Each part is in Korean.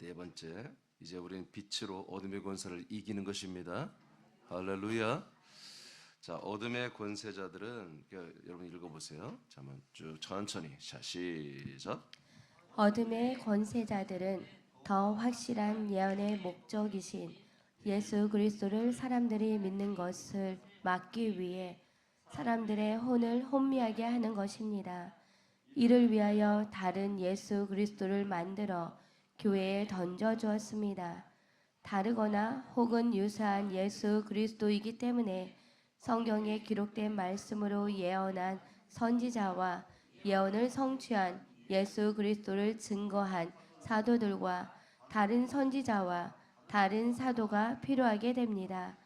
네 번째, 이제 우리는 빛으로 어둠의 권세를 이기는 것입니다. 할렐루야. 자, 어둠의 권세자들은 여러분 읽어보세요. 자, 한번 쭉 천천히. 자, 시작. 어둠의 권세자들은 더 확실한 예언의 목적이신 예수 그리스도를 사람들이 믿는 것을 막기 위해 사람들의 혼을 혼미하게 하는 것입니다. 이를 위하여 다른 예수 그리스도를 만들어 교회에 던져 주었습니다. 다르거나 혹은 유사한 예수 그리스도이기 때문에 성경에 기록된 말씀으로 예언한 선지자와 예언을 성취한 예수 그리스도를 증거한 사도들과 다른 선지자와 다른 사도가 필요하게 됩니다.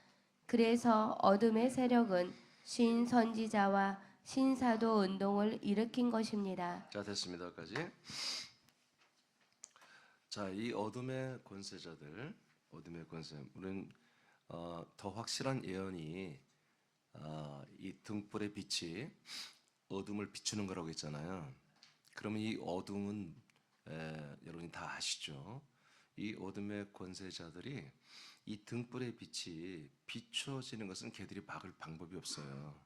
그래서 어둠의 세력은 신선지자와 신사도 운동을 일으킨 것입니다. 자, 됐습니다. 여기까지. 자, 이 어둠의 권세자들, 어둠의 권세, 우리는 더 확실한 예언이 이 등불의 빛이 어둠을 비추는 거라고 했잖아요. 그러면 이 어둠은 여러분이 다 아시죠? 이 어둠의 권세자들이 이 등불의 빛이 비춰지는 것은 걔들이 막을 방법이 없어요.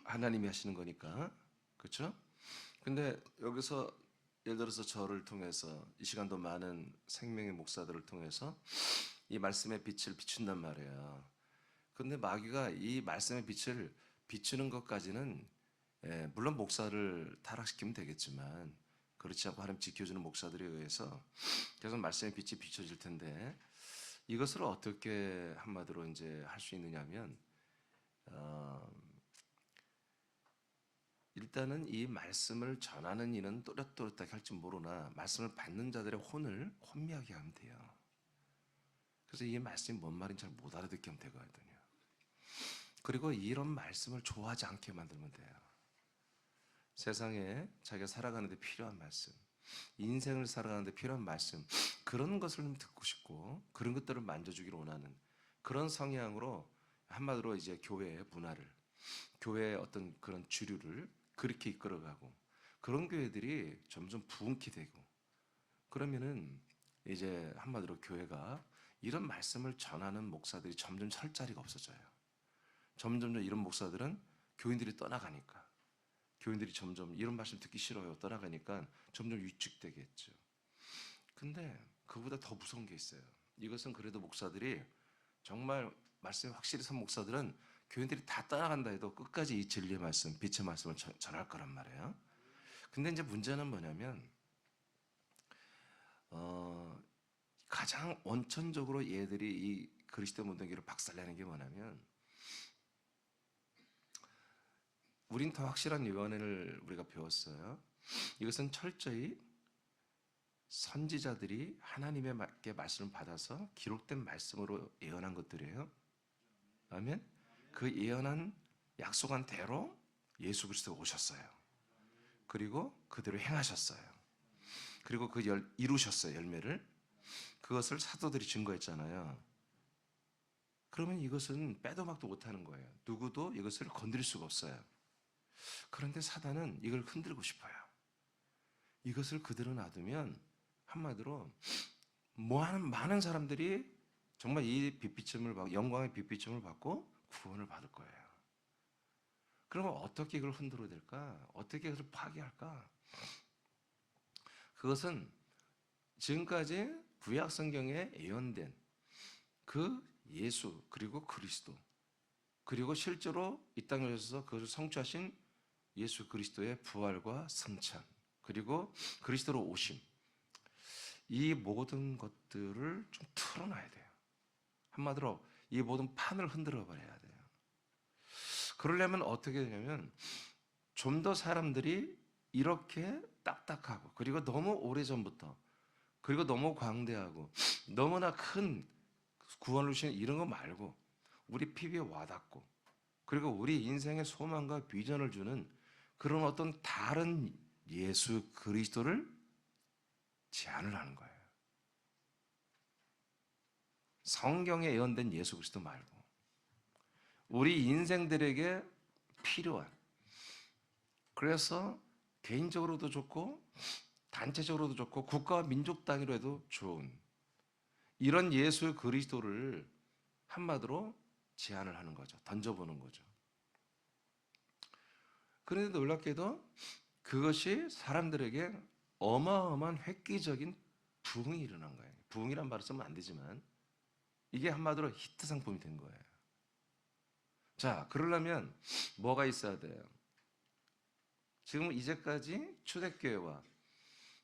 하나님이 하시는 거니까. 그렇죠? 근데 여기서 예를 들어서 저를 통해서 이 시간도 많은 생명의 목사들을 통해서 이 말씀의 빛을 비춘단 말이에요. 근데 마귀가 이 말씀의 빛을 비추는 것까지는 물론 목사를 타락시키면 되겠지만 그렇지 않고 하나님 지켜주는 목사들에 의해서 계속 말씀의 빛이 비춰질 텐데 이것을 어떻게 한마디로 이제 할 수 있느냐면 일단은 이 말씀을 전하는 이는 또렷또렷하게 할지 모르나 말씀을 받는 자들의 혼을 혼미하게 하면 돼요. 그래서 이 말씀이 뭔 말인지 잘 못 알아듣게 하면 되거든요. 그리고 이런 말씀을 좋아하지 않게 만들면 돼요. 세상에 자기가 살아가는데 필요한 말씀, 인생을 살아가는데 필요한 말씀, 그런 것을 듣고 싶고 그런 것들을 만져주기를 원하는 그런 성향으로 한마디로 이제 교회의 문화를, 교회의 어떤 그런 주류를 그렇게 이끌어가고 그런 교회들이 점점 부흥케 되고 그러면은 이제 한마디로 교회가 이런 말씀을 전하는 목사들이 점점 설 자리가 없어져요. 점점 이런 목사들은 교인들이 떠나가니까 교인들이 점점 이런 말씀 듣기 싫어요. 떠나가니까 점점 위축되겠죠. 근데 그보다 더 무서운 게 있어요. 이것은 그래도 목사들이 정말 말씀이 확실히 선 목사들은 교인들이 다 떠나간다 해도 끝까지 이 진리의 말씀, 빛의 말씀을 전할 거란 말이에요. 근데 이제 문제는 뭐냐면 가장 원천적으로 얘들이 이 그리스도 문둥이를 박살내는 게 뭐냐면 우린 더 확실한 예언을 우리가 배웠어요. 이것은 철저히 선지자들이 하나님의 말씀을 받아서 기록된 말씀으로 예언한 것들이에요. 아멘. 그 예언한 약속한 대로 예수 그리스도가 오셨어요. 그리고 그대로 행하셨어요. 그리고 이루셨어요. 열매를. 그것을 사도들이 증거했잖아요. 그러면 이것은 빼도 박도 못하는 거예요. 누구도 이것을 건드릴 수가 없어요. 그런데 사단은 이걸 흔들고 싶어요. 이것을 그대로 놔두면 한마디로 많은 사람들이 정말 이 빛비침을 받고 영광의 빛비침을 받고 구원을 받을 거예요. 그러면 어떻게 이걸 흔들어야 될까? 어떻게 이것을 파괴할까? 그것은 지금까지 구약 성경에 예언된 그 예수 그리고 그리스도 그리고 실제로 이 땅에 오셔서 그것을 성취하신 예수 그리스도의 부활과 승천 그리고 그리스도로 오심 이 모든 것들을 좀 틀어놔야 돼요. 한마디로 이 모든 판을 흔들어 버려야 돼요. 그러려면 어떻게 되냐면 좀 더 사람들이 이렇게 딱딱하고 그리고 너무 오래전부터 그리고 너무 광대하고 너무나 큰 구원을 주시는 이런 거 말고 우리 피부에 와닿고 그리고 우리 인생의 소망과 비전을 주는 그런 어떤 다른 예수 그리스도를 제안을 하는 거예요. 성경에 예언된 예수 그리스도 말고 우리 인생들에게 필요한 그래서 개인적으로도 좋고 단체적으로도 좋고 국가와 민족 단위로 해도 좋은 이런 예수 그리스도를 한마디로 제안을 하는 거죠. 던져보는 거죠. 그런데 놀랍게도 그것이 사람들에게 어마어마한 획기적인 부흥이 일어난 거예요. 부흥이란 말을 쓰면 안 되지만 이게 한마디로 히트 상품이 된 거예요. 자, 그러려면 뭐가 있어야 돼요? 지금 이제까지 초대교회와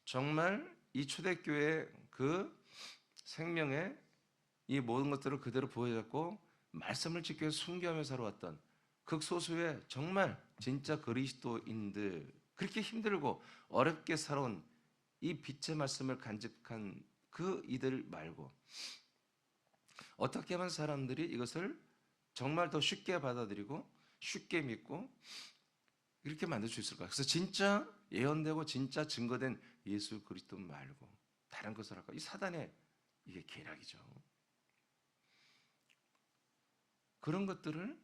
정말 이 초대교회의 그 생명의 이 모든 것들을 그대로 보여줬고 말씀을 지켜 순교하며 살아왔던 극소수의 정말 진짜 그리스도인들, 그렇게 힘들고 어렵게 살아온 이 빛의 말씀을 간직한 그 이들 말고 어떻게 하면 사람들이 이것을 정말 더 쉽게 받아들이고 쉽게 믿고 이렇게 만들 수 있을까? 그래서 진짜 예언되고 진짜 증거된 예수 그리스도 말고 다른 것을 할까? 이 사단의 이게 계략이죠. 그런 것들을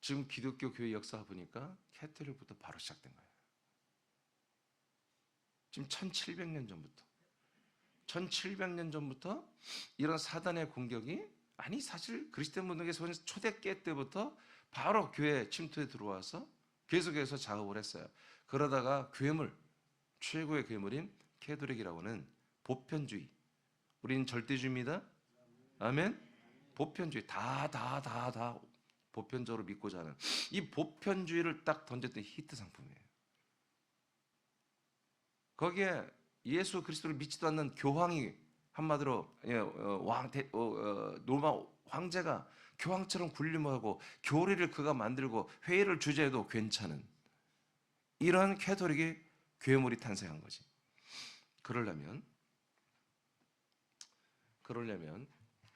지금 기독교 교회 역사 보니까 캐톨릭부터 바로 시작된 거예요. 지금 1700년 전부터 1700년 전부터 이런 사단의 공격이 아니 사실 그리스도인 분들에게 초대교회 때부터 바로 교회 침투에 들어와서 계속해서 작업을 했어요. 그러다가 괴물, 최고의 괴물인 캐톨릭이라고는 보편주의, 우리는 절대주의입니다. 아멘. 보편주의 다 보편적으로 믿고자 하는 이 보편주의를 딱 던졌던 히트 상품이에요. 거기에 예수 그리스도를 믿지도 않는 교황이 한마디로 로마 황제가 교황처럼 군림하고 교리를 그가 만들고 회의를 주재해도 괜찮은 이런 캐톨릭이 괴물이 탄생한 거지. 그러려면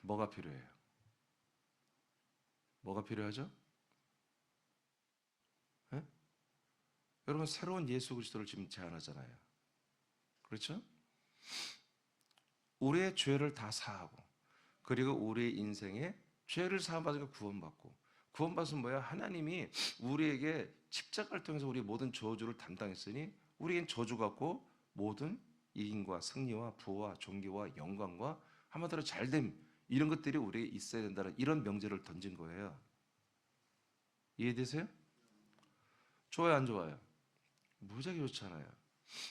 뭐가 필요해요? 뭐가 필요하죠? 네? 여러분 새로운 예수 그리스도를 지금 제안하잖아요. 그렇죠? 우리의 죄를 다 사하고 그리고 우리의 인생에 죄를 사함받으니까 구원받고 구원받으면 뭐야? 하나님이 우리에게 십자가를 통해서 우리의 모든 저주를 담당했으니 우리에겐 저주가 없고 모든 이익과 승리와 부와 존귀와 영광과 한마디로 잘됨 이런 것들이 우리에게 있어야 된다는 이런 명제를 던진 거예요. 이해되세요? 좋아요 안 좋아요? 무지하게 좋잖아요.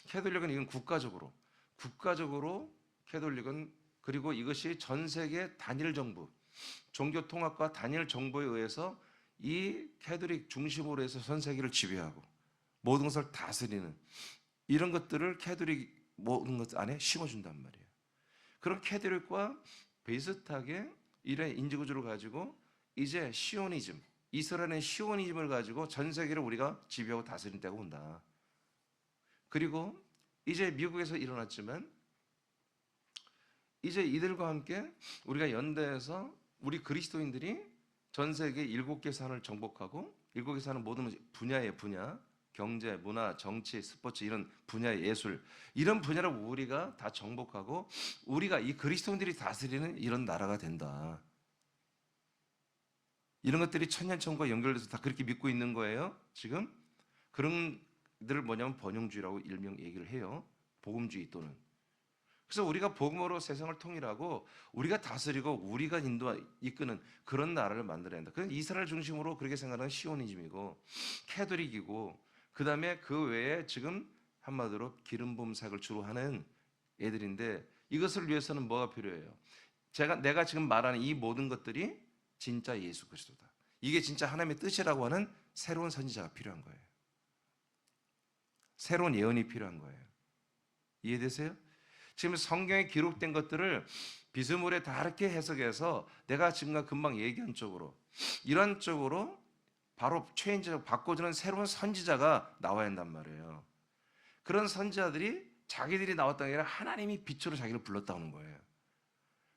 캐톨릭은 이건 국가적으로 캐톨릭은 그리고 이것이 전 세계 단일 정부 종교 통합과 단일 정부에 의해서 이 캐톨릭 중심으로 해서 전 세계를 지배하고 모든 것을 다스리는 이런 것들을 캐톨릭 모든 것 안에 심어준단 말이에요. 그런 캐톨릭과 비슷하게 이런 인지구조를 가지고 이제 시오니즘, 이스라엘의 시오니즘을 가지고 전 세계를 우리가 지배하고 다스릴 때가 온다. 그리고 이제 미국에서 일어났지만 이제 이들과 함께 우리가 연대해서 우리 그리스도인들이 전 세계 7개 산을 정복하고 7개 산은 모든 분야의 분야, 경제, 문화, 정치, 스포츠 이런 분야의 예술 이런 분야를 우리가 다 정복하고 우리가 이 그리스도인들이 다스리는 이런 나라가 된다. 이런 것들이 천년천과 연결돼서 다 그렇게 믿고 있는 거예요. 지금 그런 들을 뭐냐면 번영주의라고 일명 얘기를 해요. 복음주의 또는. 그래서 우리가 복음으로 세상을 통일하고 우리가 다스리고 우리가 이끄는 그런 나라를 만들어야 한다. 그건 이스라엘 중심으로 그렇게 생각하는 시오니즘이고 캐톨릭이고 그 다음에 그 외에 지금 한마디로 기름 부음 사역을 주로 하는 애들인데 이것을 위해서는 뭐가 필요해요? 내가 지금 말하는 이 모든 것들이 진짜 예수 그리스도다. 이게 진짜 하나님의 뜻이라고 하는 새로운 선지자가 필요한 거예요. 새로운 예언이 필요한 거예요. 이해되세요? 지금 성경에 기록된 것들을 비스무리에 다르게 해석해서 내가 지금 금방 얘기한 쪽으로 이런 쪽으로 바로 체인지를 바꿔주는 새로운 선지자가 나와야 한단 말이에요. 그런 선지자들이 자기들이 나왔다는 게 아니라 하나님이 빛으로 자기를 불렀다는 거예요.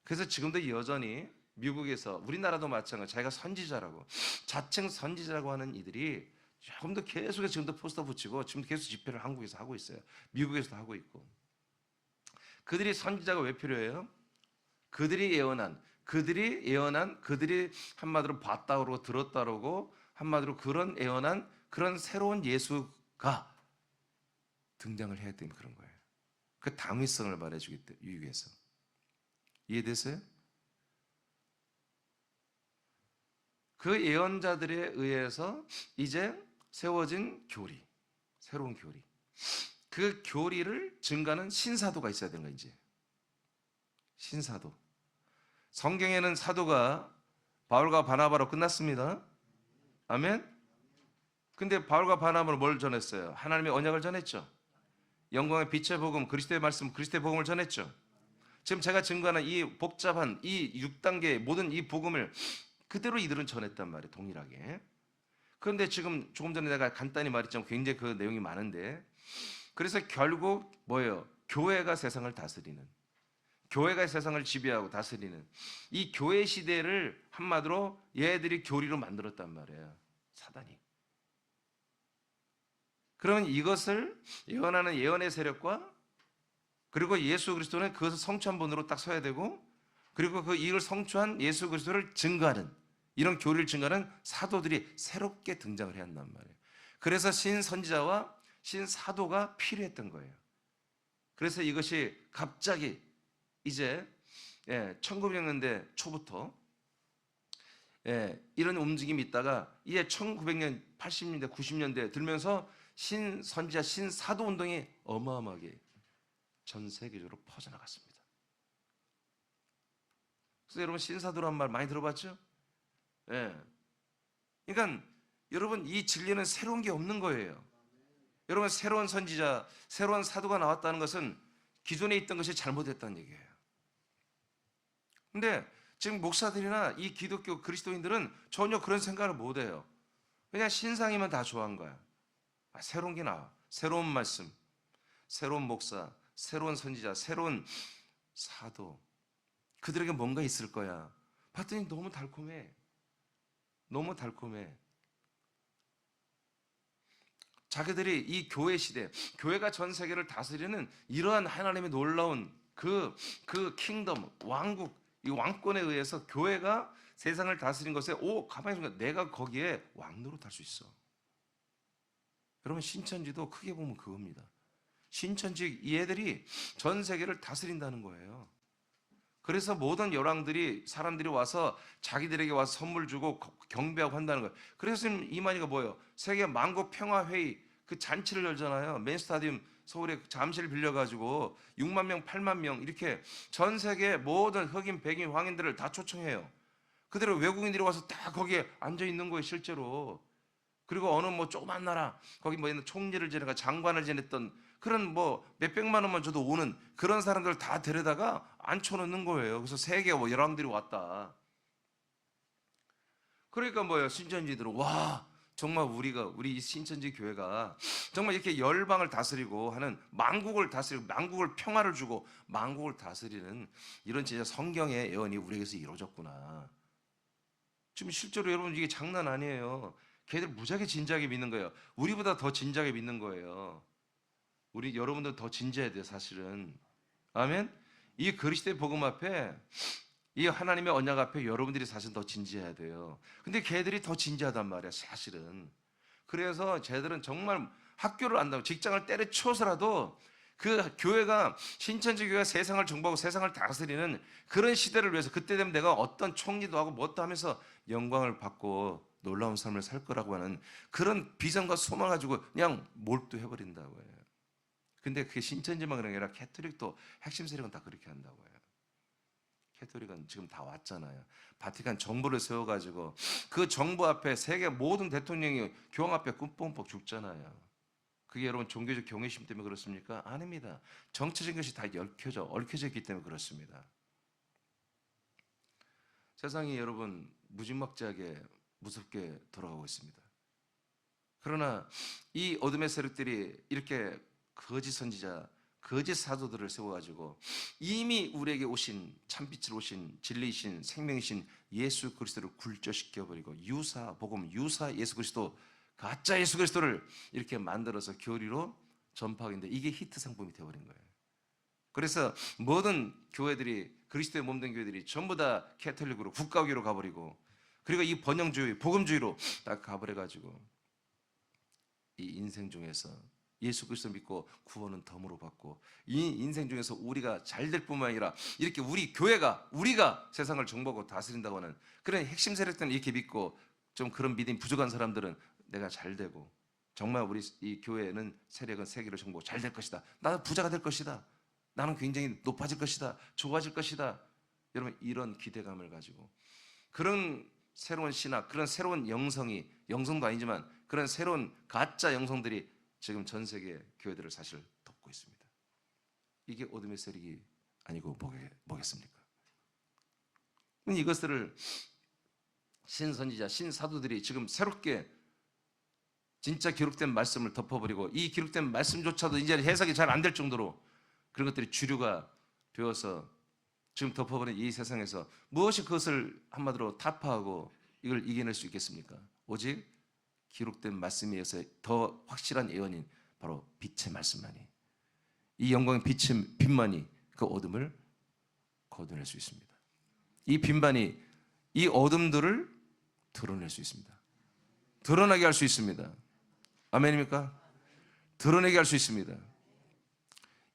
그래서 지금도 여전히 미국에서 우리나라도 마찬가지로 자기가 선지자라고 자칭 선지자라고 하는 이들이 조금 더 계속해서 지금도 포스터 붙이고 지금 계속 집회를 한국에서 하고 있어요. 미국에서도 하고 있고. 그들이 선지자가 왜 필요해요? 그들이 예언한 그들이 한마디로 봤다 그러고 들었다 그러고 한마디로 그런 예언한 그런 새로운 예수가 등장을 해야 되는 그런 거예요. 그 당위성을 말해주기 위해서. 이해되세요? 그 예언자들에 의해서 이제 세워진 교리, 새로운 교리, 그 교리를 증가하는 신사도가 있어야 되는 거예요. 이제 신사도. 성경에는 사도가 바울과 바나바로 끝났습니다. 아멘. 근데 바울과 바나바는 뭘 전했어요? 하나님의 언약을 전했죠. 영광의 빛의 복음, 그리스도의 말씀, 그리스도의 복음을 전했죠. 지금 제가 증거하는 이 복잡한 이 6단계의 모든 이 복음을 그대로 이들은 전했단 말이에요. 동일하게. 그런데 지금 조금 전에 내가 간단히 말했지만 굉장히 그 내용이 많은데, 그래서 결국 뭐예요? 교회가 세상을 다스리는, 교회가 세상을 지배하고 다스리는 이 교회 시대를 한마디로 얘들이 교리로 만들었단 말이에요. 사단이. 그러면 이것을 예언하는 예언의 세력과 그리고 예수 그리스도는 그것을 성취한 분으로 딱 서야 되고, 그리고 그 이걸 성취한 예수 그리스도를 증거하는, 이런 교리를 증거하는 사도들이 새롭게 등장을 해야 한단 말이에요. 그래서 신선지자와 신사도가 필요했던 거예요. 그래서 이것이 갑자기 이제 1900년대 초부터 이런 움직임이 있다가 이제 1900년, 80년대, 90년대 들면서 신선지자, 신사도 운동이 어마어마하게 전 세계적으로 퍼져나갔습니다. 그래서 여러분 신사도란 말 많이 들어봤죠? 그러니까 여러분 이 진리는 새로운 게 없는 거예요. 여러분 새로운 선지자, 새로운 사도가 나왔다는 것은 기존에 있던 것이 잘못됐다는 얘기예요. 근데 지금 목사들이나 이 기독교 그리스도인들은 전혀 그런 생각을 못해요. 그냥 신상이면 다 좋아한 거야. 새로운 게 나와. 새로운 말씀, 새로운 목사, 새로운 선지자, 새로운 사도, 그들에게 뭔가 있을 거야. 봤더니 너무 달콤해. 너무 달콤해. 자기들이 이 교회 시대, 교회가 전 세계를 다스리는 이러한 하나님의 놀라운 그 킹덤, 왕국, 이 왕권에 의해서 교회가 세상을 다스린 것에 가만히 있으면 내가 거기에 왕노릇할 수 있어. 여러분 신천지도 크게 보면 그겁니다. 신천지 얘들이 전 세계를 다스린다는 거예요. 그래서 모든 열왕들이, 사람들이 와서 자기들에게 와서 선물 주고 경배하고 한다는 거예요. 그래서 이만희가 뭐예요? 세계 만국 평화회의 그 잔치를 열잖아요. 맨스타디움 서울에 잠실 빌려가지고 6만 명, 8만 명 이렇게 전 세계 모든 흑인, 백인, 황인들을 다 초청해요. 그대로 외국인들이 와서 다 거기에 앉아 있는 거예요, 실제로. 그리고 어느 뭐 조그만 나라, 거기 뭐 총리를 지내가 장관을 지냈던 그런 뭐 몇백만 원만 줘도 오는 그런 사람들 다 데려다가 앉혀놓는 거예요. 그래서 세계 뭐 열왕들이 왔다. 그러니까 뭐예요? 신천지들은 와, 정말 우리 신천지 교회가 정말 이렇게 열방을 다스리고 하는, 만국을 다스리고 만국을 평화를 주고 만국을 다스리는 이런 진짜 성경의 예언이 우리에게서 이루어졌구나. 지금 실제로 여러분 이게 장난 아니에요. 걔들 무지하게 진지하게 믿는 거예요. 우리보다 더 진지하게 믿는 거예요. 여러분들 더 진지해야 돼요, 사실은. 아멘. 이 그리스도의 복음 앞에, 이 하나님의 언약 앞에 여러분들이 사실 더 진지해야 돼요. 근데 걔들이 더 진지하단 말이야, 사실은. 그래서 쟤들은 정말 학교를 안다고 직장을 때려치워서라도 그 교회가, 신천지 교회가 세상을 정복하고 세상을 다스리는 그런 시대를 위해서 그때 되면 내가 어떤 총리도 하고 뭣도 하면서 영광을 받고 놀라운 삶을 살 거라고 하는 그런 비전과 소망 가지고 그냥 몰두해버린다고 해요. 근데 그게 신천지만 그런 게 아니라 캐톨릭도 핵심 세력은 다 그렇게 한다고 해요. 캐톨릭은 지금 다 왔잖아요. 바티칸 정부를 세워가지고 그 정부 앞에 세계 모든 대통령이 교황 앞에 꿈뻑꿈뻑 죽잖아요. 그게 여러분 종교적 경외심 때문에 그렇습니까? 아닙니다. 정치적인 것이 다 얽혀져 있기 때문에 그렇습니다. 세상이 여러분 무지막지하게 무섭게 돌아가고 있습니다. 그러나 이 어둠의 세력들이 이렇게 거짓 선지자, 거짓 사도들을 세워가지고 이미 우리에게 오신 참빛을 오신 진리이신 생명이신 예수 그리스도를 굴절시켜버리고 유사 복음, 유사 예수 그리스도, 가짜 예수 그리스도를 이렇게 만들어서 교리로 전파하는데 이게 히트 상품이 되어버린 거예요. 그래서 모든 교회들이, 그리스도의 몸된 교회들이 전부 다 캐톨릭으로, 국가교로 가버리고, 그리고 이 번영주의, 복음주의로 딱 가버려가지고 이 인생 중에서 예수 그리스도를 믿고 구원은 덤으로 받고, 이 인생 중에서 우리가 잘 될 뿐만 아니라 이렇게 우리 교회가 우리가 세상을 정복하고 다스린다고 하는 그런 핵심 세력들은 이렇게 믿고, 좀 그런 믿음이 부족한 사람들은 내가 잘 되고 정말 우리 이 교회는 세력은 세계를 정복하고 잘 될 것이다, 나는 부자가 될 것이다, 나는 굉장히 높아질 것이다, 좋아질 것이다, 여러분 이런 기대감을 가지고 그런 새로운 신학, 그런 새로운 영성이, 영성도 아니지만 그런 새로운 가짜 영성들이 지금 전 세계 교회들을 사실 덮고 있습니다. 이게 어둠의 세력이 아니고 뭐겠습니까? 이것들을 신선지자, 신사도들이 지금 새롭게 진짜 기록된 말씀을 덮어버리고, 이 기록된 말씀조차도 이제 해석이 잘 안 될 정도로 그런 것들이 주류가 되어서 지금 덮어버린 이 세상에서 무엇이 그것을 한마디로 타파하고 이걸 이겨낼 수 있겠습니까? 오직 기록된 말씀에 의해서 더 확실한 예언인 바로 빛의 말씀만이, 이 영광의 빛만이 그 어둠을 거둬낼 수 있습니다. 이 빛만이 이 어둠들을 드러낼 수 있습니다. 드러나게 할 수 있습니다. 아멘입니까? 드러내게 할 수 있습니다.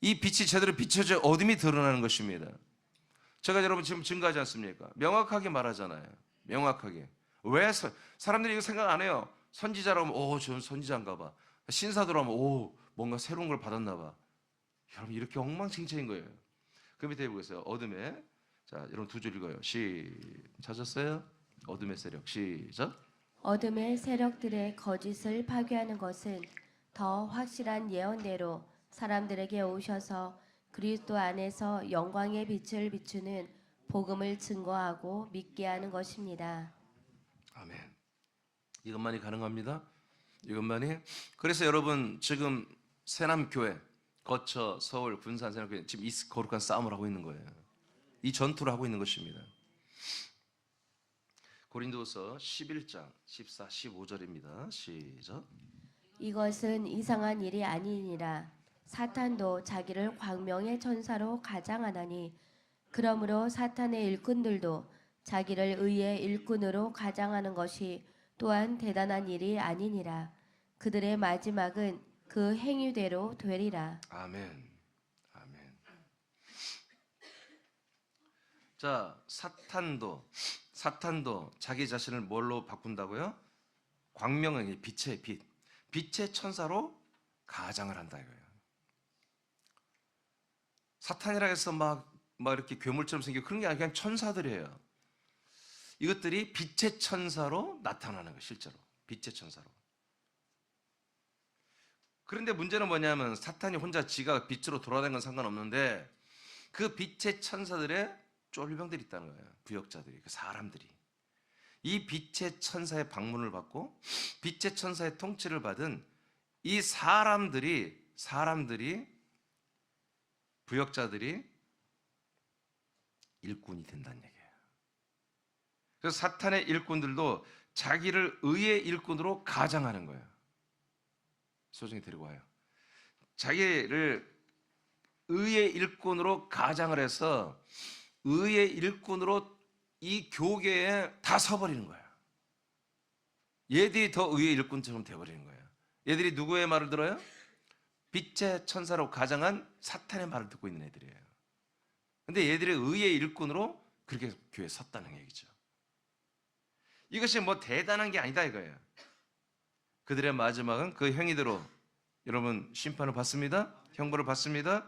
이 빛이 제대로 비춰져 어둠이 드러나는 것입니다. 제가 여러분 지금 증거하지 않습니까? 명확하게 말하잖아요. 명확하게. 왜 사람들이 이거 생각 안 해요? 선지자라고 하면 오, 저는 선지자인가 봐. 신사도라고 하면 오, 뭔가 새로운 걸 받았나 봐. 여러분 이렇게 엉망진창인 거예요. 그 밑에 해보겠어요. 어둠에, 자 여러분 두 줄 읽어요. 찾았어요? 어둠의 세력. 시작. 어둠의 세력들의 거짓을 파괴하는 것은 더 확실한 예언대로 사람들에게 오셔서 그리스도 안에서 영광의 빛을 비추는 복음을 증거하고 믿게 하는 것입니다. 아멘. 이것만이 가능합니다. 이것만이. 그래서 여러분 지금 새남교회, 거처, 서울, 군산 새남교회 지금 이 거룩한 싸움을 하고 있는 거예요. 이 전투를 하고 있는 것입니다. 고린도서 11장 14, 15절입니다. 시작. 이것은 이상한 일이 아니니라. 사탄도 자기를 광명의 천사로 가장하나니, 그러므로 사탄의 일꾼들도 자기를 의의 일꾼으로 가장하는 것이 또한 대단한 일이 아니니라. 그들의 마지막은 그 행위대로 되리라. 아멘. 아멘. 자, 사탄도 자기 자신을 뭘로 바꾼다고요? 광명의 빛의 빛, 빛의 천사로 가장을 한다 이거예요. 사탄이라 해서 막 이렇게 괴물처럼 생기고 그런 게 아니라 그냥 천사들이에요. 이것들이 빛의 천사로 나타나는 거예요. 실제로 빛의 천사로. 그런데 문제는 뭐냐면 사탄이 혼자 지가 빛으로 돌아다니는 건 상관없는데 그 빛의 천사들의 쫄병들이 있다는 거예요. 부역자들이, 그 사람들이. 이 빛의 천사의 방문을 받고 빛의 천사의 통치를 받은 이 사람들이 부역자들이 일꾼이 된다는 얘기예요. 그래서 사탄의 일꾼들도 자기를 의의 일꾼으로 가장하는 거예요. 소중히 데리고 와요. 자기를 의의 일꾼으로 가장을 해서 의의 일꾼으로 이 교계에 다 서버리는 거예요. 얘들이 더 의의 일꾼처럼 되어버리는 거예요. 얘들이 누구의 말을 들어요? 빛의 천사로 가장한 사탄의 말을 듣고 있는 애들이에요. 근데 얘들이 의의 일꾼으로 그렇게 교회에 섰다는 얘기죠. 이것이 뭐 대단한 게 아니다 이거예요. 그들의 마지막은 그 행위대로 여러분 심판을 받습니다. 형벌을 받습니다.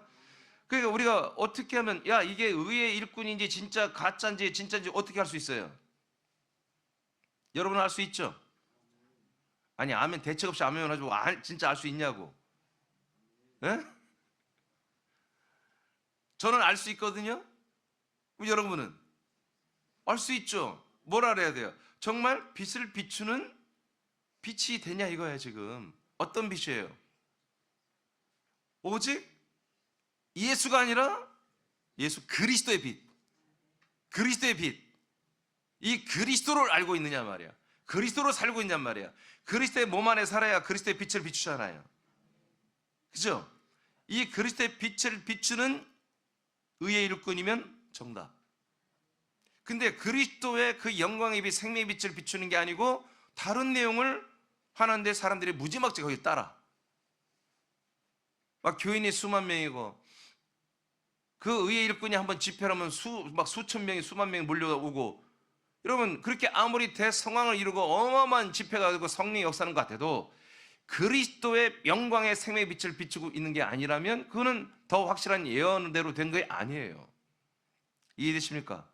그러니까 우리가 어떻게 하면 야 이게 의의 일꾼인지 진짜 가짜인지 진짜인지 어떻게 할 수 있어요? 여러분은 알 수 있죠? 아니 아멘 대책 없이 아멘 하지고 진짜 알 수 있냐고. 예? 저는 알 수 있거든요. 여러분은 알 수 있죠. 뭘 알아야 돼요? 정말 빛을 비추는 빛이 되냐 이거야 지금. 어떤 빛이에요? 오직 예수가 아니라 예수 그리스도의 빛. 그리스도의 빛. 이 그리스도를 알고 있느냐 말이야. 그리스도로 살고 있냔 말이야. 그리스도의 몸 안에 살아야 그리스도의 빛을 비추잖아요. 그죠? 이 그리스도의 빛을 비추는 의의 일꾼이면 정답. 근데 그리스도의 그 영광의 빛, 생명의 빛을 비추는 게 아니고 다른 내용을 하는데 사람들이 무지막지 거기 따라. 막 교인이 수만 명이고 그 의회 일꾼이 한번 집회를 하면 막 수천 명이 수만 명이 몰려오고, 여러분 그렇게 아무리 대성황을 이루고 어마어마한 집회가 되고 성령의 역사는 것 같아도 그리스도의 영광의 생명의 빛을 비추고 있는 게 아니라면 그거는 더 확실한 예언대로 된 게 아니에요. 이해되십니까?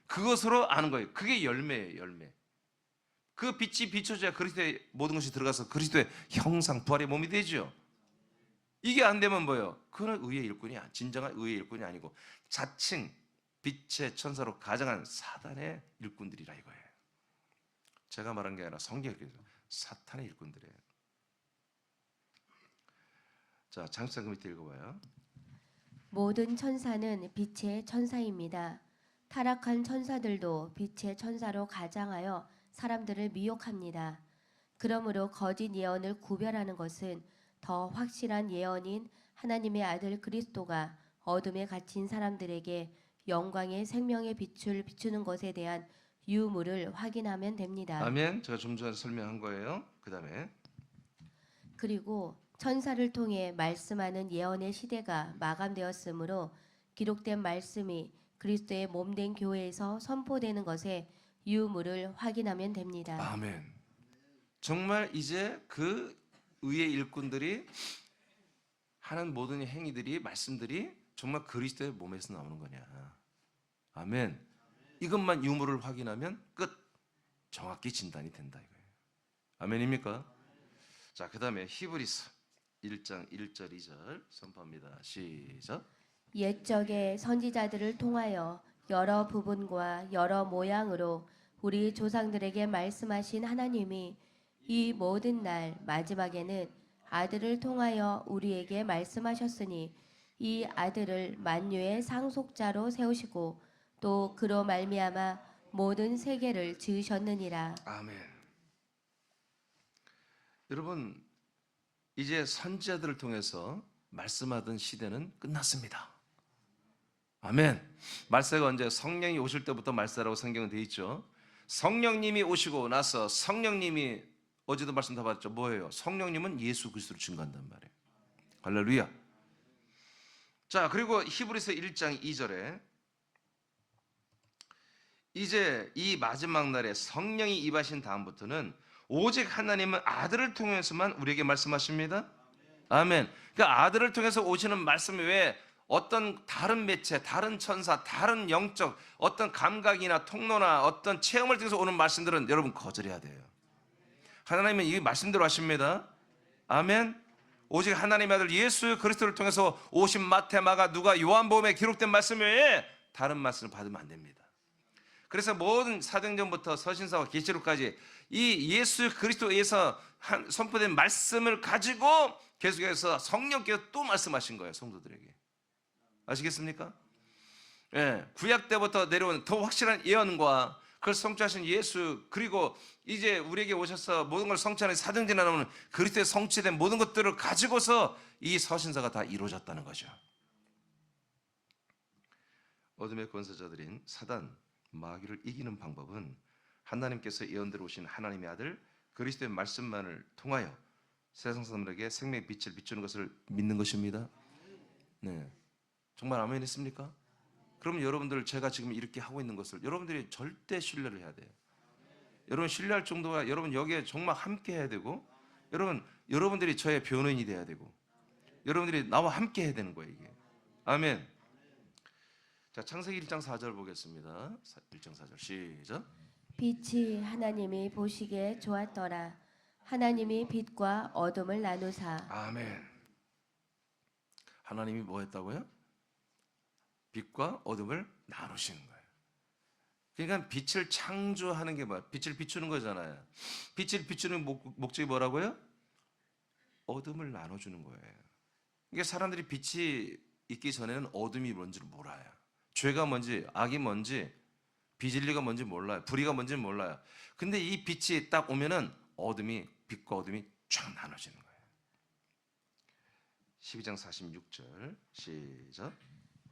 그것으로 아는 거예요. 그게 열매예요, 열매. 그 빛이 비춰져야 그리스도의 모든 것이 들어가서 그리스도의 형상, 부활의 몸이 되죠. 이게 안 되면 뭐예요? 그건 의의 일꾼이 진정한 의의 일꾼이 아니고 자칭 빛의 천사로 가장한 사단의 일꾼들이라 이거예요. 제가 말한 게 아니라 성경에 사탄의 일꾼들이에요. 자, 장수상 그 밑에 읽어봐요. 모든 천사는 빛의 천사입니다. 타락한 천사들도 빛의 천사로 가장하여 사람들을 미혹합니다. 그러므로 거짓 예언을 구별하는 것은 더 확실한 예언인 하나님의 아들 그리스도가 어둠에 갇힌 사람들에게 영광의 생명의 빛을 비추는 것에 대한 유무를 확인하면 됩니다. 아멘. 제가 좀 전에 설명한 거예요. 그 다음에 그리고 천사를 통해 말씀하는 예언의 시대가 마감되었으므로 기록된 말씀이 그리스도의 몸된 교회에서 선포되는 것에 유무를 확인하면 됩니다. 아멘. 정말 이제 그 의의 일꾼들이 하는 모든 행위들이, 말씀들이 정말 그리스도의 몸에서 나오는 거냐. 아멘. 이것만 유무를 확인하면 끝. 정확히 진단이 된다 이거예요. 아멘입니까? 자, 그 다음에 히브리서 1장 1절 2절 선포합니다. 시작. 옛적의 선지자들을 통하여 여러 부분과 여러 모양으로 우리 조상들에게 말씀하신 하나님이 이 모든 날 마지막에는 아들을 통하여 우리에게 말씀하셨으니 이 아들을 만유의 상속자로 세우시고 또 그로 말미암아 모든 세계를 지으셨느니라. 아멘. 여러분, 이제 선지자들을 통해서 말씀하던 시대는 끝났습니다. 아멘. 말세가 언제? 성령이 오실 때부터 말세라고 성경은 되어 있죠. 성령님이 오시고 나서 성령님이 어제도 말씀 다 받았죠. 뭐예요? 성령님은 예수 그리스도를 증거한단 말이에요. 할렐루야. 자, 그리고 히브리서 1장 2절에 이제 이 마지막 날에 성령이 임하신 다음부터는 오직 하나님은 아들을 통해서만 우리에게 말씀하십니다. 아멘. 그러니까 아들을 통해서 오시는 말씀 외에 어떤 다른 매체, 다른 천사, 다른 영적 어떤 감각이나 통로나 어떤 체험을 통해서 오는 말씀들은 여러분 거절해야 돼요. 하나님은 이 말씀대로 하십니다. 아멘. 오직 하나님의 아들 예수 그리스도를 통해서 오신 마태, 마가, 누가, 요한복음에 기록된 말씀 외에 다른 말씀을 받으면 안 됩니다. 그래서 모든 사도행전부터 서신서와 계시록까지 이 예수 그리스도에서 선포된 말씀을 가지고 계속해서 성령께서 또 말씀하신 거예요, 성도들에게. 아시겠습니까? 예, 구약 때부터 내려온 더 확실한 예언과 그걸 성취하신 예수, 그리고 이제 우리에게 오셔서 모든 걸 성취하는 사도행전에 나오는 그리스도의 성취된 모든 것들을 가지고서 이 서신서가 다 이루어졌다는 거죠. 어둠의 권세자들인 사단, 마귀를 이기는 방법은 하나님께서 예언대로 오신 하나님의 아들 그리스도의 말씀만을 통하여 세상 사람들에게 생명의 빛을 비추는 것을 믿는 것입니다. 네, 정말 아멘 했습니까? 그럼 여러분들, 제가 지금 이렇게 하고 있는 것을 여러분들이 절대 신뢰를 해야 돼요. 여러분 신뢰할 정도가, 여러분 여기에 정말 함께 해야 되고, 여러분들이 저의 변호인이 돼야 되고, 여러분들이 나와 함께 해야 되는 거예요, 이게. 아멘. 자, 창세기 1장 4절 보겠습니다. 1장 4절 시작. 빛이 하나님이 보시기에 좋았더라. 하나님이 빛과 어둠을 나누사. 아멘. 하나님이 뭐 했다고요? 빛과 어둠을 나누시는 거예요. 그러니까 빛을 창조하는 게 뭐야? 빛을 비추는 거잖아요. 빛을 비추는 목적이 뭐라고요? 어둠을 나눠주는 거예요. 이게 사람들이 빛이 있기 전에는 어둠이 뭔지를 몰라요. 죄가 뭔지, 악이 뭔지, 비진리가 뭔지 몰라요. 불의가 뭔지 몰라요. 근데 이 빛이 딱 오면은 빛과 어둠이 쫙 나눠지는 거예요. 12장 46절 시작.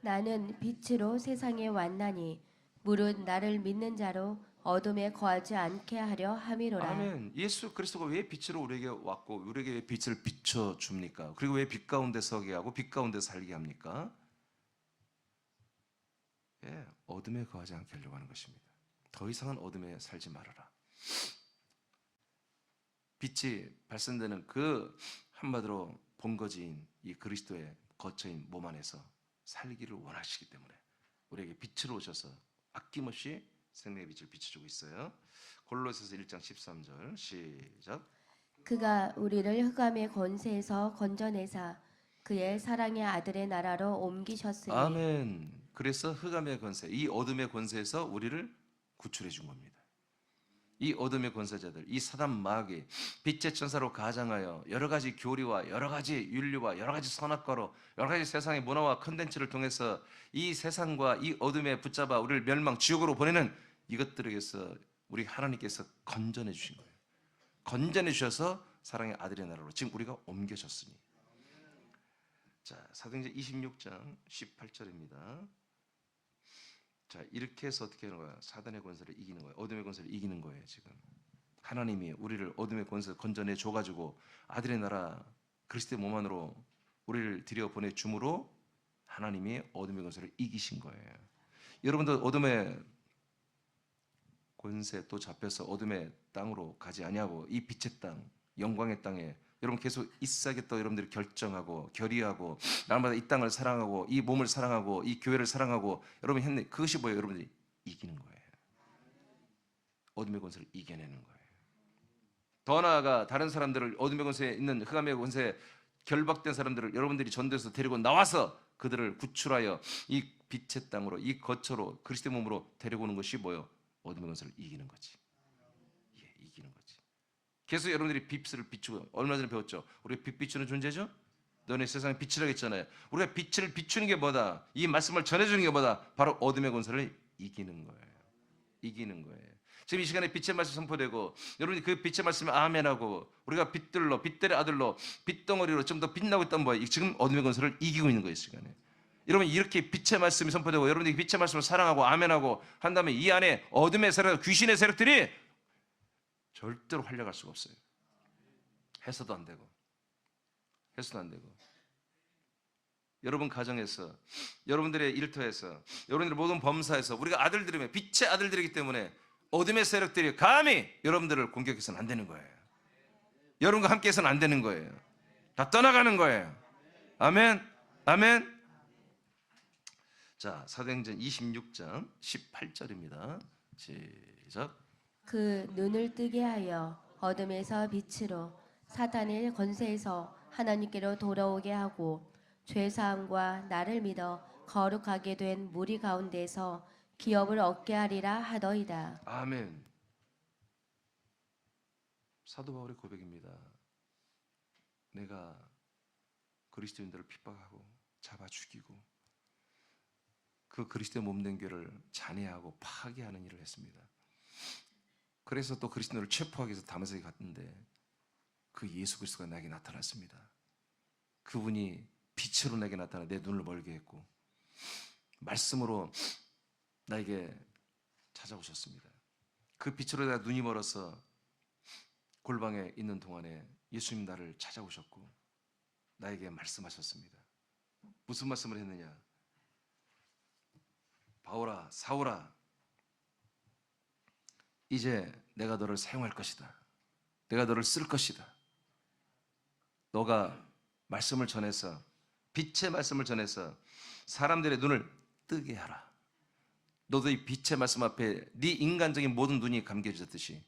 나는 빛으로 세상에 왔나니 무릇 나를 믿는 자로 어둠에 거하지 않게 하려 함이로라. 아멘. 예수 그리스도가 왜 빛으로 우리에게 왔고 우리에게 왜 빛을 비춰 줍니까? 그리고 왜 빛 가운데 서게 하고 빛 가운데 살게 합니까? 예, 어둠에 거하지 않게 하려고 하는 것입니다. 더 이상은 어둠에 살지 말아라. 빛이 발산되는 그 한마디로 본거지인 이 그리스도의 거처인 몸 안에서 살기를 원하시기 때문에 우리에게 빛으로 오셔서 아낌없이 생명의 빛을 비춰주고 있어요. 골로새서 1장 13절 시작. 그가 우리를 흑암의 권세에서 건져내사 그의 사랑의 아들의 나라로 옮기셨으니. 아멘. 그래서 흑암의 권세, 이 어둠의 권세에서 우리를 구출해 준 겁니다. 이 어둠의 권세자들, 이 사단 마귀, 빛의 천사로 가장하여 여러 가지 교리와 여러 가지 윤리와 여러 가지 선악과로 여러 가지 세상의 문화와 컨텐츠를 통해서 이 세상과 이 어둠에 붙잡아 우리를 멸망 지옥으로 보내는 이것들에게서 우리 하나님께서 건져내 주신 거예요. 건져내 주셔서 사랑의 아들의 나라로 지금 우리가 옮겨졌으니. 자, 사도행전 26장 18절입니다. 자, 이렇게 해서 어떻게 하는 거야? 사단의 권세를 이기는 거예요. 어둠의 권세를 이기는 거예요. 지금 하나님이 우리를 어둠의 권세에서 건져내 줘가지고 아들의 나라 그리스도의 몸 안으로 우리를 들여 보내 줌으로 하나님이 어둠의 권세를 이기신 거예요. 여러분도 어둠의 권세 또 잡혀서 어둠의 땅으로 가지 아니하고 이 빛의 땅, 영광의 땅에 여러분 계속 있어야겠다. 여러분들이 결정하고 결의하고 날마다 이 땅을 사랑하고 이 몸을 사랑하고 이 교회를 사랑하고 여러분 했네. 그것이 뭐예요? 여러분들이 이기는 거예요. 어둠의 권세를 이겨내는 거예요. 더 나아가 다른 사람들을 어둠의 권세에 있는 흑암의 권세에 결박된 사람들을 여러분들이 전도해서 데리고 나와서 그들을 구출하여 이 빛의 땅으로 이 거처로 그리스도의 몸으로 데리고 오는 것이 뭐예요? 어둠의 권세를 이기는 거지. 예, 이기는 거지. 계속 여러분들이 빛을 비추고 얼마 전에 배웠죠. 우리가 빛 비추는 존재죠. 너네 세상에 빛이라고 했잖아요. 우리가 빛을 비추는 게 뭐다? 이 말씀을 전해주는 게 뭐다? 바로 어둠의 권세를 이기는 거예요. 이기는 거예요. 지금 이 시간에 빛의 말씀 선포되고 여러분이 그 빛의 말씀에 아멘하고 우리가 빛들로 빛들의 아들로 빛덩어리로 좀 더 빛나고 있던 뭐예요? 지금 어둠의 권세를 이기고 있는 거예요. 이 시간에. 여러분 이렇게 빛의 말씀이 선포되고 여러분들이 빛의 말씀을 사랑하고 아멘하고 한 다음에 이 안에 어둠의 세력, 귀신의 세력들이 절대로 활약할 수가 없어요. 해서도 안 되고 해서도 안 되고 여러분 가정에서 여러분들의 일터에서 여러분들의 모든 범사에서 우리가 아들들이면 빛의 아들들이기 때문에 어둠의 세력들이 감히 여러분들을 공격해서는 안 되는 거예요. 여러분과 함께 해서는 안 되는 거예요. 다 떠나가는 거예요. 아멘. 아멘. 자, 사도행전 26장 18절입니다. 시작. 그 눈을 뜨게 하여 어둠에서 빛으로 사탄의 권세에서 하나님께로 돌아오게 하고 죄사함과 나를 믿어 거룩하게 된 무리 가운데서 기업을 얻게 하리라 하더이다. 아멘. 사도 바울의 고백입니다. 내가 그리스도인들을 핍박하고 잡아 죽이고 그 그리스도의 몸된 교를 잔해하고 파괴하는 일을 했습니다. 그래서 또 그리스도를 체포하기 위해서 다메섹에 갔는데 그 예수 그리스도가 나에게 나타났습니다. 그분이 빛으로 내게 나타나 내 눈을 멀게 했고 말씀으로 나에게 찾아오셨습니다. 그 빛으로 내가 눈이 멀어서 골방에 있는 동안에 예수님 나를 찾아오셨고 나에게 말씀하셨습니다. 무슨 말씀을 했느냐? 바울아, 사울아, 이제 내가 너를 사용할 것이다. 내가 너를 쓸 것이다. 너가 말씀을 전해서 빛의 말씀을 전해서 사람들의 눈을 뜨게 하라. 너도 이 빛의 말씀 앞에 네 인간적인 모든 눈이 감겨졌듯이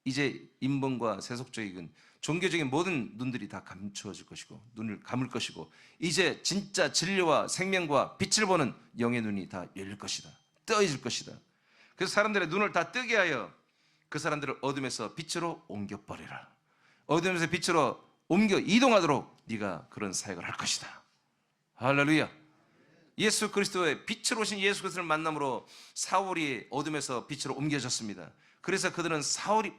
이제 인본과 세속적인 종교적인 모든 눈들이 다 감추어질 것이고 눈을 감을 것이고 이제 진짜 진리와 생명과 빛을 보는 영의 눈이 다 열릴 것이다. 떠질 것이다. 그래서 사람들의 눈을 다 뜨게 하여 그 사람들을 어둠에서 빛으로 옮겨버리라. 어둠에서 빛으로 옮겨 이동하도록 네가 그런 사역을 할 것이다. 할렐루야. 예수 그리스도의 빛으로 오신 예수 그리스도를 만남으로 사울이 어둠에서 빛으로 옮겨졌습니다. 그래서 그들은 사울이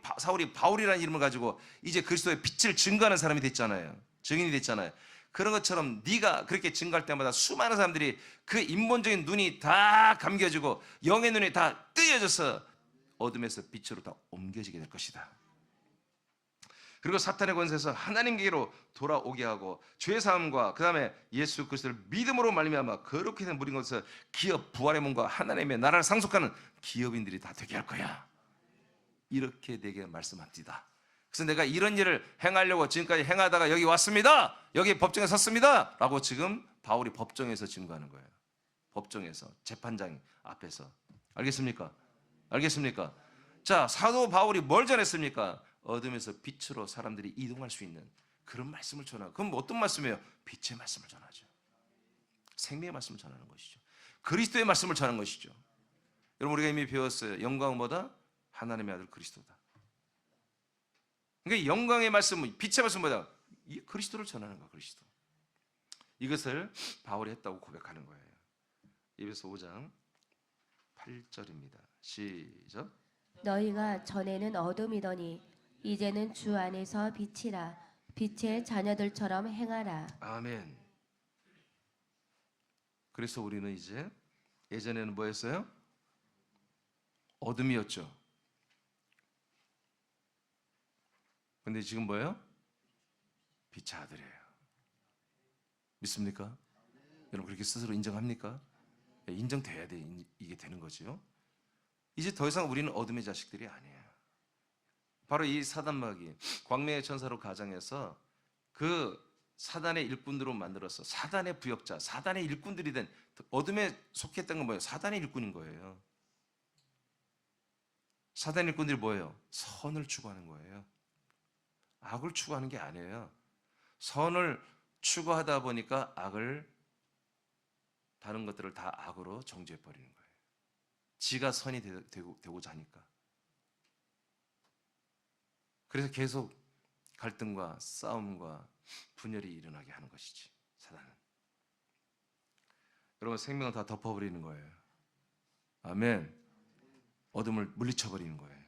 바울이라는 이름을 가지고 이제 그리스도의 빛을 증거하는 사람이 됐잖아요. 증인이 됐잖아요. 그런 것처럼 네가 그렇게 증거할 때마다 수많은 사람들이 그 인본적인 눈이 다 감겨지고 영의 눈이 다 뜨여져서 어둠에서 빛으로 다 옮겨지게 될 것이다. 그리고 사탄의 권세에서 하나님께로 돌아오게 하고 죄 사함과 그 다음에 예수 그리스도를 믿음으로 말미암아 거룩히 된 무린 것에서 기업 부활의 몸과 하나님의 나라를 상속하는 기업인들이 다 되게 할 거야. 이렇게 내게 말씀합니다. 그래서 내가 이런 일을 행하려고 지금까지 행하다가 여기 왔습니다. 여기 법정에 섰습니다. 라고 지금 바울이 법정에서 증거하는 거예요. 법정에서 재판장 앞에서. 알겠습니까? 알겠습니까? 자, 사도 바울이 뭘 전했습니까? 어둠에서 빛으로 사람들이 이동할 수 있는 그런 말씀을 전하고, 그럼 어떤 말씀이에요? 빛의 말씀을 전하죠. 생명의 말씀을 전하는 것이죠. 그리스도의 말씀을 전하는 것이죠. 여러분, 우리가 이미 배웠어요. 영광은 뭐다? 하나님의 아들 그리스도다. 그러니까 영광의 말씀은, 빛의 말씀은 뭐다? 이 그리스도를 전하는 거야. 그리스도. 이것을 바울이 했다고 고백하는 거예요. 에베소 5장 8절입니다. 시작. 너희가 전에는 어둠이더니 이제는 주 안에서 빛이라. 빛의 자녀들처럼 행하라. 아멘. 그래서 우리는 이제, 예전에는 뭐였어요? 어둠이었죠. 근데 지금 뭐예요? 빛의 아들이에요. 믿습니까? 여러분 그렇게 스스로 인정합니까? 인정돼야 돼. 이게 되는 거죠. 이제 더 이상 우리는 어둠의 자식들이 아니에요. 바로 이 사단마귀, 광명의 천사로 가정해서 그 사단의 일꾼으로 만들어서 사단의 부역자, 사단의 일꾼들이 된, 어둠에 속했던 건 뭐예요? 사단의 일꾼인 거예요. 사단의 일꾼들이 뭐예요? 선을 추구하는 거예요. 악을 추구하는 게 아니에요. 선을 추구하다 보니까 악을, 다른 것들을 다 악으로 정죄해 버리는 거예요. 지가 선이 되고자 하니까. 그래서 계속 갈등과 싸움과 분열이 일어나게 하는 것이지, 사단은. 여러분, 생명을 다 덮어버리는 거예요. 아멘. 어둠을 물리쳐버리는 거예요.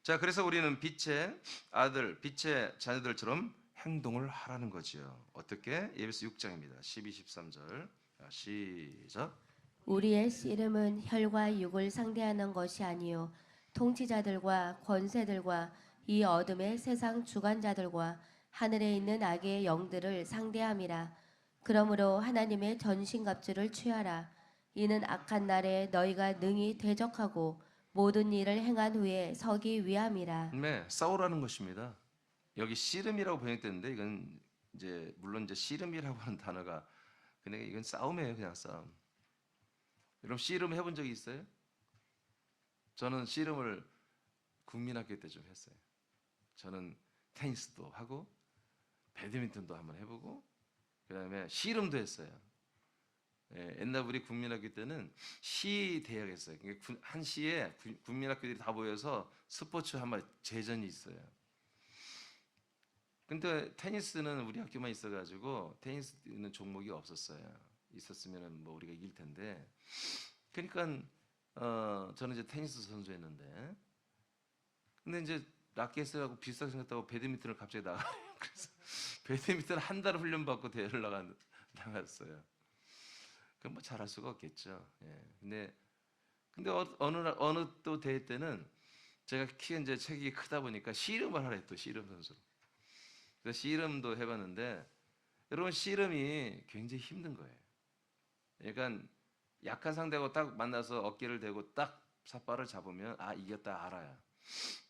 자, 그래서 우리는 빛의 아들, 빛의 자녀들처럼 행동을 하라는 거지요. 어떻게? 에베소 6장입니다. 12, 13절. 시작. 우리의 씨름은 혈과 육을 상대하는 것이 아니요 통치자들과 권세들과 이 어둠의 세상 주관자들과 하늘에 있는 악의 영들을 상대함이라. 그러므로 하나님의 전신갑주를 취하라. 이는 악한 날에 너희가 능히 대적하고 모든 일을 행한 후에 서기 위함이라. 네, 싸우라는 것입니다. 여기 씨름이라고 번역됐는데, 이건 이제 물론 이제 씨름이라고 하는 단어가, 근데 이건 싸움이에요. 그냥 싸움. 여러분 씨름 해본 적이 있어요? 저는 씨름을 국민학교 때 좀 했어요. 저는 테니스도 하고 배드민턴도 한번 해보고 그 다음에 씨름도 했어요. 옛날 우리 국민학교 때는 시 대회가 있어요. 한 시에 국민학교들이 다 모여서 스포츠 한번 제전이 있어요. 근데 테니스는 우리 학교만 있어가지고 테니스는 종목이 없었어요. 있었으면 뭐 우리가 이길 텐데. 그러니까 저는 이제 테니스 선수였는데, 근데 이제 라켓하고 비슷하게 생겼다고 배드민턴을 갑자기 나가요. 그래서 배드민턴 한 달 훈련 받고 대회를 나갔어요. 그럼 뭐 잘할 수가 없겠죠. 예. 근데 어느 또 대회 때는 제가 키가 이제 체격이 크다 보니까 씨름을 하래, 또 씨름 선수로. 그래서 씨름도 해봤는데, 여러분 씨름이 굉장히 힘든 거예요. 그러니까 약한 상대하고 딱 만나서 어깨를 대고 딱 삿발을 잡으면 이겼다 알아요.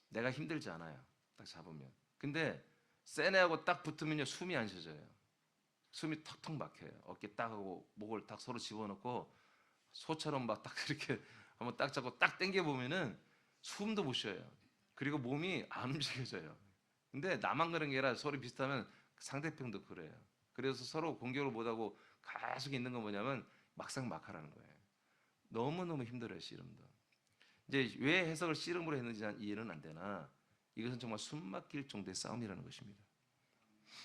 내가 힘들지 않아요. 딱 잡으면. 근데 센 애하고 딱 붙으면요 숨이 안 쉬어져요. 숨이 턱턱 막혀요. 어깨 딱 하고 목을 딱 서로 집어넣고 소처럼 막 딱 이렇게 한번 딱 잡고 딱 당겨 보면은 숨도 못 쉬어요. 그리고 몸이 안 움직여져요. 근데 나만 그런 게 아니라 서로 비슷하면 상대편도 그래요. 그래서 서로 공격을 못하고 계속 있는 건 뭐냐면 막상막하라는 거예요. 너무너무 힘들어요, 씨름도. 이제 왜 해석을 씨름으로 했는지 이해는 안 되나, 이것은 정말 숨막힐 정도의 싸움이라는 것입니다.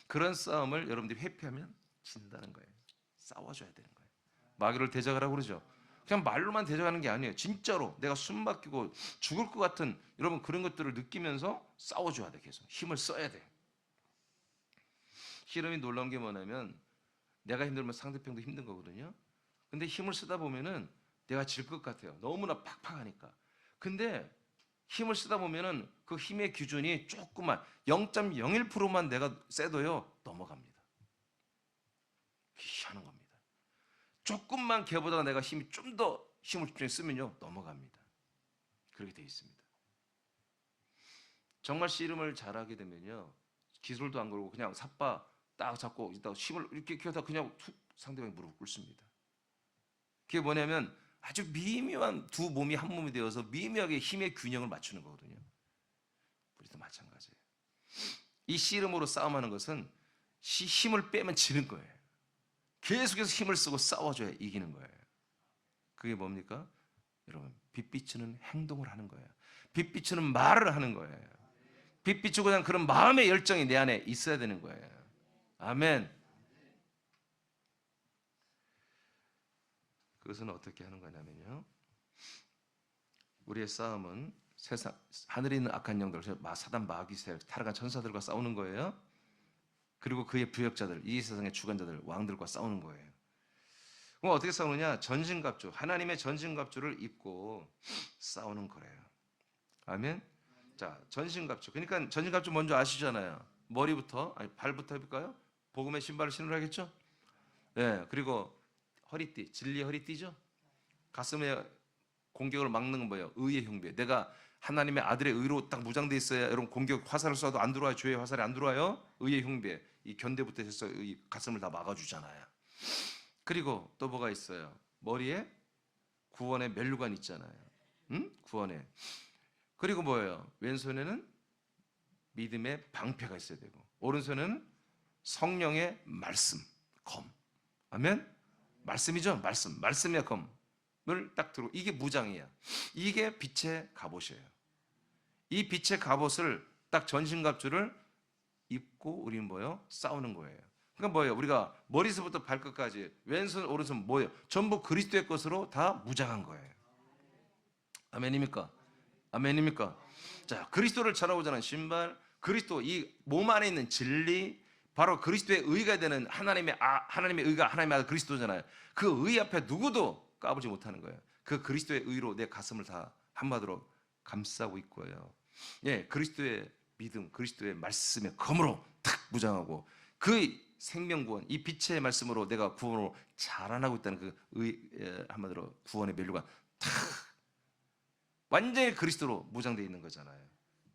그런 싸움을 여러분들이 회피하면 진다는 거예요. 싸워줘야 되는 거예요. 마귀를 대적하라고 그러죠. 그냥 말로만 대적하는 게 아니에요. 진짜로 내가 숨막히고 죽을 것 같은 여러분 그런 것들을 느끼면서 싸워줘야 돼. 계속 힘을 써야 돼. 씨름이 놀라운 게 뭐냐면 내가 힘들면 상대편도 힘든 거거든요. 근데 힘을 쓰다 보면은 내가 질 것 같아요. 너무나 팍팍하니까. 근데 힘을 쓰다 보면은 그 힘의 기준이 조금만 0.01%만 내가 세도요 넘어갑니다. 희한한 겁니다. 조금만 걔보다 내가 힘이 좀 더 힘을 집중해 쓰면요 넘어갑니다. 그렇게 돼 있습니다. 정말 씨름을 잘하게 되면요 기술도 안 걸고 그냥 삿바 딱 잡고 있다가 힘을 이렇게 키워다 그냥 툭 상대방이 무릎을 꿇습니다. 그게 뭐냐면 아주 미묘한 두 몸이 한 몸이 되어서 미묘하게 힘의 균형을 맞추는 거거든요. 우리도 마찬가지예요. 이 씨름으로 싸움하는 것은 힘을 빼면 지는 거예요. 계속해서 힘을 쓰고 싸워줘야 이기는 거예요. 그게 뭡니까? 여러분 빛 비추는 행동을 하는 거예요. 빛 비추는 말을 하는 거예요. 빛 비추고자 하는 그런 마음의 열정이 내 안에 있어야 되는 거예요. 아멘. 그것은 어떻게 하는 거냐면요. 우리의 싸움은 세상 하늘에 있는 악한 영들, 사단 마귀 세력, 타락한 천사들과 싸우는 거예요. 그리고 그의 부역자들, 이 세상의 주관자들, 왕들과 싸우는 거예요. 그럼 어떻게 싸우느냐? 전신갑주, 하나님의 전신갑주를 입고 싸우는 거래요. 아멘. 자, 전신갑주. 그러니까 전신갑주 먼저 아시잖아요. 머리부터, 아니 발부터 해볼까요? 복음의 신발을 신으라겠죠? 네. 그리고 허리띠, 진리의 허리띠죠. 가슴에 공격을 막는 건 뭐예요? 의의 형배. 내가 하나님의 아들의 의로 딱 무장돼 있어야 여러분 공격 화살을 쏴도 안 들어와요. 주의 화살이 안 들어와요. 의의 형배. 이 견대부터 해서 이 가슴을 다 막아주잖아요. 그리고 또 뭐가 있어요? 머리에 구원의 면류관 있잖아요. 응? 구원에. 그리고 뭐예요? 왼손에는 믿음의 방패가 있어야 되고 오른손에는 성령의 말씀, 검. 아멘? 말씀이죠? 말씀의 검을 딱 들고 이게 무장이야. 이게 빛의 갑옷이에요. 이 빛의 갑옷을 딱 전신갑주를 입고 우리는 뭐예요? 싸우는 거예요. 그러니까 뭐예요? 우리가 머리서부터 발끝까지 왼손 오른손 뭐예요? 전부 그리스도의 것으로 다 무장한 거예요. 아멘입니까? 아멘입니까? 자, 그리스도를 전하고자 하는 신발, 그리스도 이 몸 안에 있는 진리, 바로 그리스도의 의가 되는 하나님의 의가 하나님의 아들 그리스도잖아요. 그 의 앞에 누구도 까불지 못하는 거예요. 그 그리스도의 의로 내 가슴을 다 한마디로 감싸고 있고요. 예, 그리스도의 믿음, 그리스도의 말씀의 검으로 탁 무장하고 그 생명구원, 이 빛의 말씀으로 내가 구원으로 자라나고 있다는 그 한마디로 구원의 면류관 탁 완전히 그리스도로 무장되어 있는 거잖아요.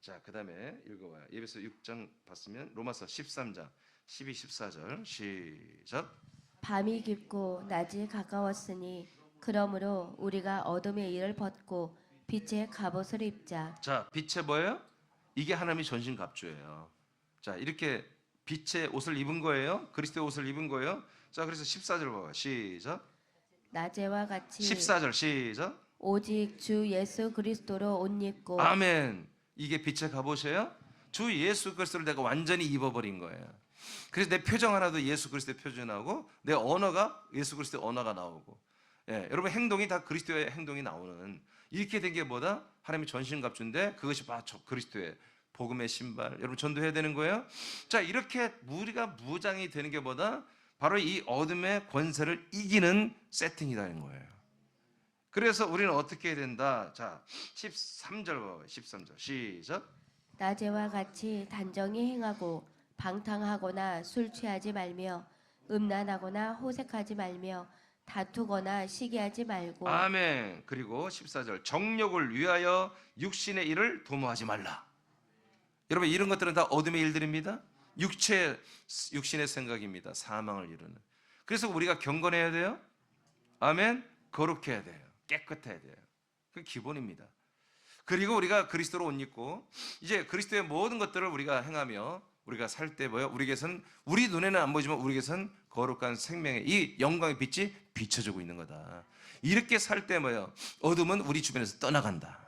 자, 그 다음에 읽어봐요. 에베소 6장 봤으면 로마서 13장 12, 14절 시작. 밤이 깊고 낮이 가까웠으니 그러므로 우리가 어둠의 일을 벗고 빛의 갑옷을 입자. 자, 빛의 뭐예요? 이게 하나님의 전신갑주예요. 자, 이렇게 빛의 옷을 입은 거예요. 그리스도의 옷을 입은 거예요. 자, 그래서 14절 봐봐. 시작. 낮에와 같이 14절 시작. 오직 주 예수 그리스도로 옷 입고. 아멘. 이게 빛의 갑옷이에요. 주 예수 그리스도를 내가 완전히 입어버린 거예요. 그래서 내 표정 하나도 예수 그리스도의 표정이 나오고 내 언어가 예수 그리스도의 언어가 나오고, 예, 여러분 행동이 다 그리스도의 행동이 나오는 이렇게 된 게 뭐다? 하나님의 전신갑주인데 그것이 바로 그리스도의 복음의 신발. 여러분 전도해야 되는 거예요. 자, 이렇게 우리가 무장이 되는 게 뭐다? 바로 이 어둠의 권세를 이기는 세팅이라는 거예요. 그래서 우리는 어떻게 해야 된다? 자, 13절 봐봐요. 13절 시작. 낮에와 같이 단정히 행하고 방탕하거나 술 취하지 말며 음란하거나 호색하지 말며 다투거나 시기하지 말고. 아멘. 그리고 14절 정욕을 위하여 육신의 일을 도모하지 말라. 여러분 이런 것들은 다 어둠의 일들입니다. 육신의 생각입니다. 사망을 이루는. 그래서 우리가 경건해야 돼요. 아멘. 거룩해야 돼요. 깨끗해야 돼요. 그 기본입니다. 그리고 우리가 그리스도로 옷 입고 이제 그리스도의 모든 것들을 우리가 행하며 우리가 살 때 뭐요? 우리에게선 우리 눈에는 안 보이지만 우리에게선 거룩한 생명의 이 영광의 빛이 비춰지고 있는 거다. 이렇게 살 때 뭐요? 어둠은 우리 주변에서 떠나간다.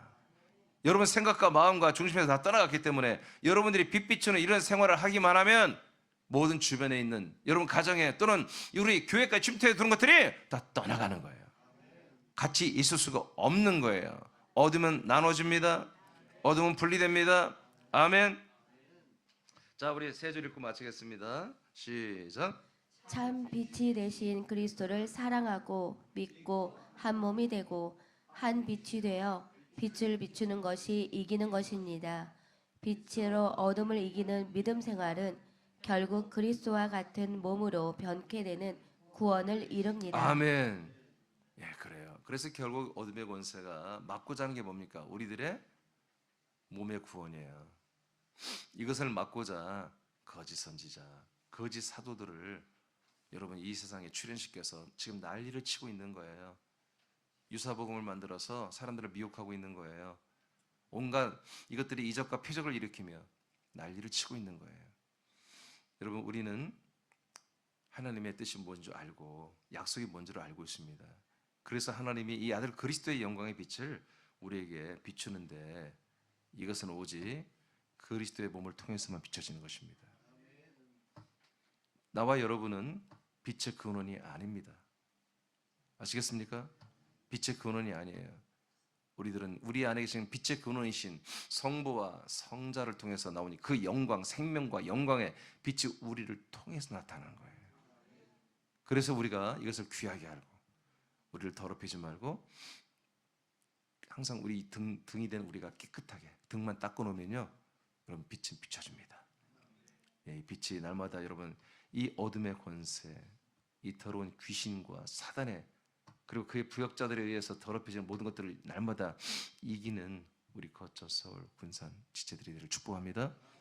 여러분 생각과 마음과 중심에서 다 떠나갔기 때문에 여러분들이 빛 비추는 이런 생활을 하기만 하면 모든 주변에 있는 여러분 가정에 또는 우리 교회까지 침투해 들어온 것들이 다 떠나가는 거예요. 같이 있을 수가 없는 거예요. 어둠은 나눠집니다. 어둠은 분리됩니다. 아멘. 자, 우리 세 줄 읽고 마치겠습니다. 시작. 참 빛이 되신 그리스도를 사랑하고 믿고 한 몸이 되고 한 빛이 되어 빛을 비추는 것이 이기는 것입니다. 빛으로 어둠을 이기는 믿음 생활은 결국 그리스도와 같은 몸으로 변케 되는 구원을 이룹니다. 아멘. 예, 그래요. 그래서 결국 어둠의 권세가 막고자 하는 게 뭡니까? 우리들의 몸의 구원이에요. 이것을 막고자 거짓 선지자, 거짓 사도들을 여러분 이 세상에 출현시켜서 지금 난리를 치고 있는 거예요. 유사복음을 만들어서 사람들을 미혹하고 있는 거예요. 온갖 이것들이 이적과 표적을 일으키며 난리를 치고 있는 거예요. 여러분 우리는 하나님의 뜻이 뭔지 알고 약속이 뭔지를 알고 있습니다. 그래서 하나님이 이 아들 그리스도의 영광의 빛을 우리에게 비추는데 이것은 오직 그리스도의 몸을 통해서만 비춰지는 것입니다. 나와 여러분은 빛의 근원이 아닙니다. 아시겠습니까? 빛의 근원이 아니에요. 우리들은 우리 안에 계신 빛의 근원이신 성부와 성자를 통해서 나오니 그 영광, 생명과 영광의 빛이 우리를 통해서 나타나는 거예요. 그래서 우리가 이것을 귀하게 알고 우리를 더럽히지 말고 항상 우리 등이 된 우리가 깨끗하게 등만 닦고 놓으면요, 여러분 빛은 비춰집니다. 예, 이 빛이 날마다 여러분 이 어둠의 권세, 이 더러운 귀신과 사단의 그리고 그의 부역자들에 의해서 더럽혀지는 모든 것들을 날마다 이기는 우리 거처 서울 군산 지체들이 되기를 축복합니다.